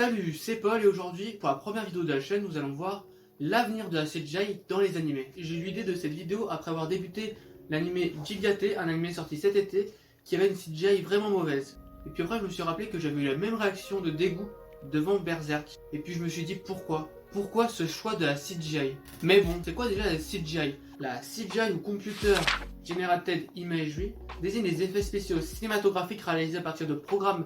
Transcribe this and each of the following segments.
Salut, c'est Paul et aujourd'hui, pour la première vidéo de la chaîne, nous allons voir l'avenir de la CGI dans les animés. J'ai eu l'idée de cette vidéo après avoir débuté l'animé Jigate, un animé sorti cet été, qui avait une CGI vraiment mauvaise. Et puis après, je me suis rappelé que j'avais eu la même réaction de dégoût devant Berserk. Et puis je me suis dit pourquoi ce choix de la CGI? Mais bon, c'est quoi déjà la CGI? La CGI ou Computer Generated Imagery désigne les effets spéciaux cinématographiques réalisés à partir de programmes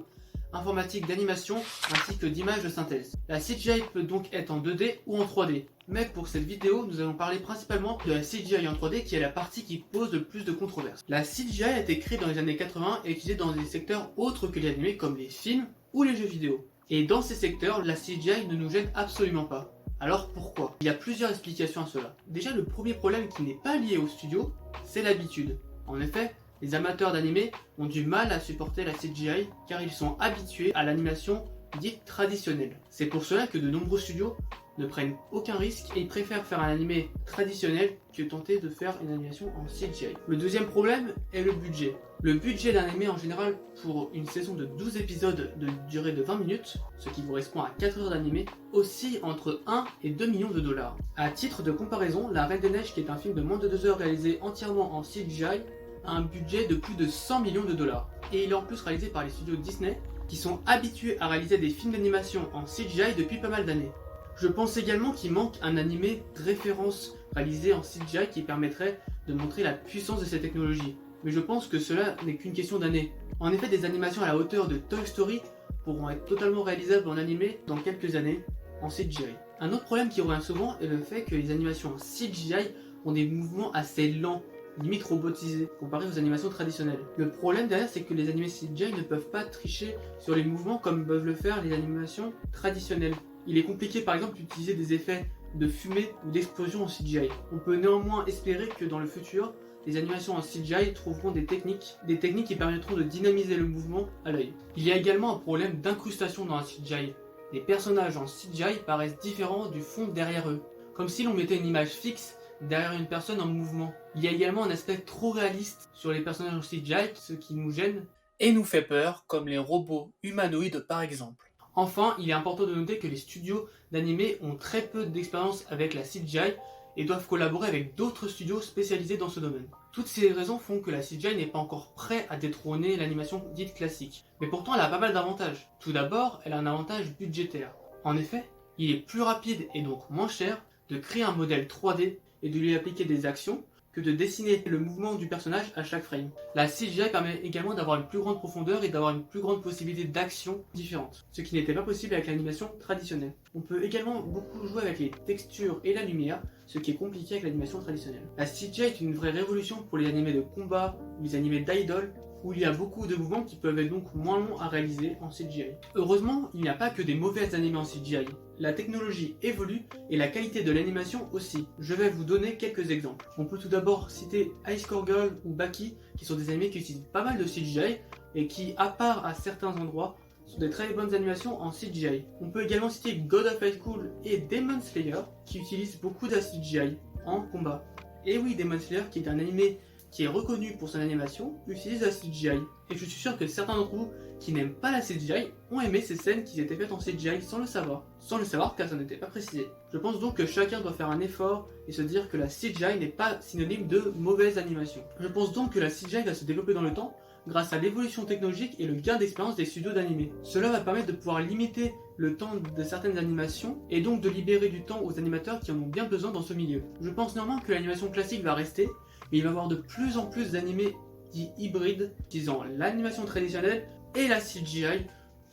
informatique d'animation ainsi que d'images de synthèse. La CGI peut donc être en 2D ou en 3D. Mais pour cette vidéo, nous allons parler principalement de la CGI en 3D qui est la partie qui pose le plus de controverses. La CGI a été créée dans les années 80 et utilisée dans des secteurs autres que les animés comme les films ou les jeux vidéo. Et dans ces secteurs, la CGI ne nous gêne absolument pas. Alors pourquoi? Il y a plusieurs explications à cela. Déjà, le premier problème qui n'est pas lié au studio, c'est l'habitude. En effet, les amateurs d'animé ont du mal à supporter la CGI car ils sont habitués à l'animation dite traditionnelle. C'est pour cela que de nombreux studios ne prennent aucun risque et ils préfèrent faire un animé traditionnel que tenter de faire une animation en CGI. Le deuxième problème est le budget. Le budget d'un animé en général pour une saison de 12 épisodes de durée de 20 minutes, ce qui correspond à 4 heures d'animé, oscille entre 1 et 2 millions de dollars. À titre de comparaison, La Reine des Neiges, qui est un film de moins de 2 heures réalisé entièrement en CGI, a un budget de plus de 100 millions de dollars. Et il est en plus réalisé par les studios Disney, qui sont habitués à réaliser des films d'animation en CGI depuis pas mal d'années. Je pense également qu'il manque un animé de référence réalisé en CGI qui permettrait de montrer la puissance de cette technologie. Mais je pense que cela n'est qu'une question d'années. En effet, des animations à la hauteur de Toy Story pourront être totalement réalisables en animé dans quelques années en CGI. Un autre problème qui revient souvent est le fait que les animations en CGI ont des mouvements assez lents, limite robotisés, comparé aux animations traditionnelles. Le problème derrière, c'est que les animés CGI ne peuvent pas tricher sur les mouvements comme peuvent le faire les animations traditionnelles. Il est compliqué par exemple d'utiliser des effets de fumée ou d'explosion en CGI. On peut néanmoins espérer que dans le futur, les animations en CGI trouveront des techniques qui permettront de dynamiser le mouvement à l'œil. Il y a également un problème d'incrustation dans la CGI. Les personnages en CGI paraissent différents du fond derrière eux, comme si l'on mettait une image fixe derrière une personne en mouvement. Il y a également un aspect trop réaliste sur les personnages en CGI, ce qui nous gêne et nous fait peur, comme les robots humanoïdes par exemple. Enfin, il est important de noter que les studios d'animé ont très peu d'expérience avec la CGI et doivent collaborer avec d'autres studios spécialisés dans ce domaine. Toutes ces raisons font que la CGI n'est pas encore prête à détrôner l'animation dite classique. Mais pourtant, elle a pas mal d'avantages. Tout d'abord, elle a un avantage budgétaire. En effet, il est plus rapide et donc moins cher de créer un modèle 3D et de lui appliquer des actions que de dessiner le mouvement du personnage à chaque frame. La CGI permet également d'avoir une plus grande profondeur et d'avoir une plus grande possibilité d'actions différentes, ce qui n'était pas possible avec l'animation traditionnelle. On peut également beaucoup jouer avec les textures et la lumière, ce qui est compliqué avec l'animation traditionnelle. La CGI est une vraie révolution pour les animés de combat ou les animés d'idol, où il y a beaucoup de mouvements qui peuvent être donc moins longs à réaliser en CGI. Heureusement, il n'y a pas que des mauvaises animés en CGI. La technologie évolue et la qualité de l'animation aussi. Je vais vous donner quelques exemples. On peut tout d'abord citer Ice Core Girl ou Baki, qui sont des animés qui utilisent pas mal de CGI et qui, à part à certains endroits, sont des très bonnes animations en CGI. On peut également citer God of High School et Demon Slayer, qui utilisent beaucoup de la CGI en combat. Et oui, Demon Slayer, qui est un animé qui est reconnu pour son animation, utilise la CGI. Et je suis sûr que certains d'entre vous qui n'aiment pas la CGI ont aimé ces scènes qui étaient faites en CGI sans le savoir. Sans le savoir car ça n'était pas précisé. Je pense donc que chacun doit faire un effort et se dire que la CGI n'est pas synonyme de mauvaise animation. Je pense donc que la CGI va se développer dans le temps grâce à l'évolution technologique et le gain d'expérience des studios d'animé. Cela va permettre de pouvoir limiter le temps de certaines animations et donc de libérer du temps aux animateurs qui en ont bien besoin dans ce milieu. Je pense néanmoins que l'animation classique va rester, mais il va y avoir de plus en plus d'animés dits hybrides, utilisant l'animation traditionnelle et la CGI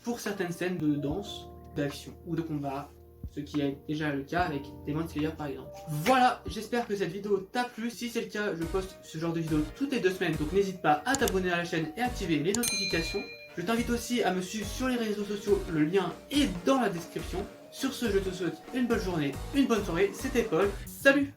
pour certaines scènes de danse, d'action ou de combat, ce qui est déjà le cas avec Demon Slayer par exemple. Voilà, j'espère que cette vidéo t'a plu. Si c'est le cas, je poste ce genre de vidéo toutes les 2 semaines, donc n'hésite pas à t'abonner à la chaîne et activer les notifications. Je t'invite aussi à me suivre sur les réseaux sociaux, le lien est dans la description. Sur ce, je te souhaite une bonne journée, une bonne soirée, c'était Paul, salut!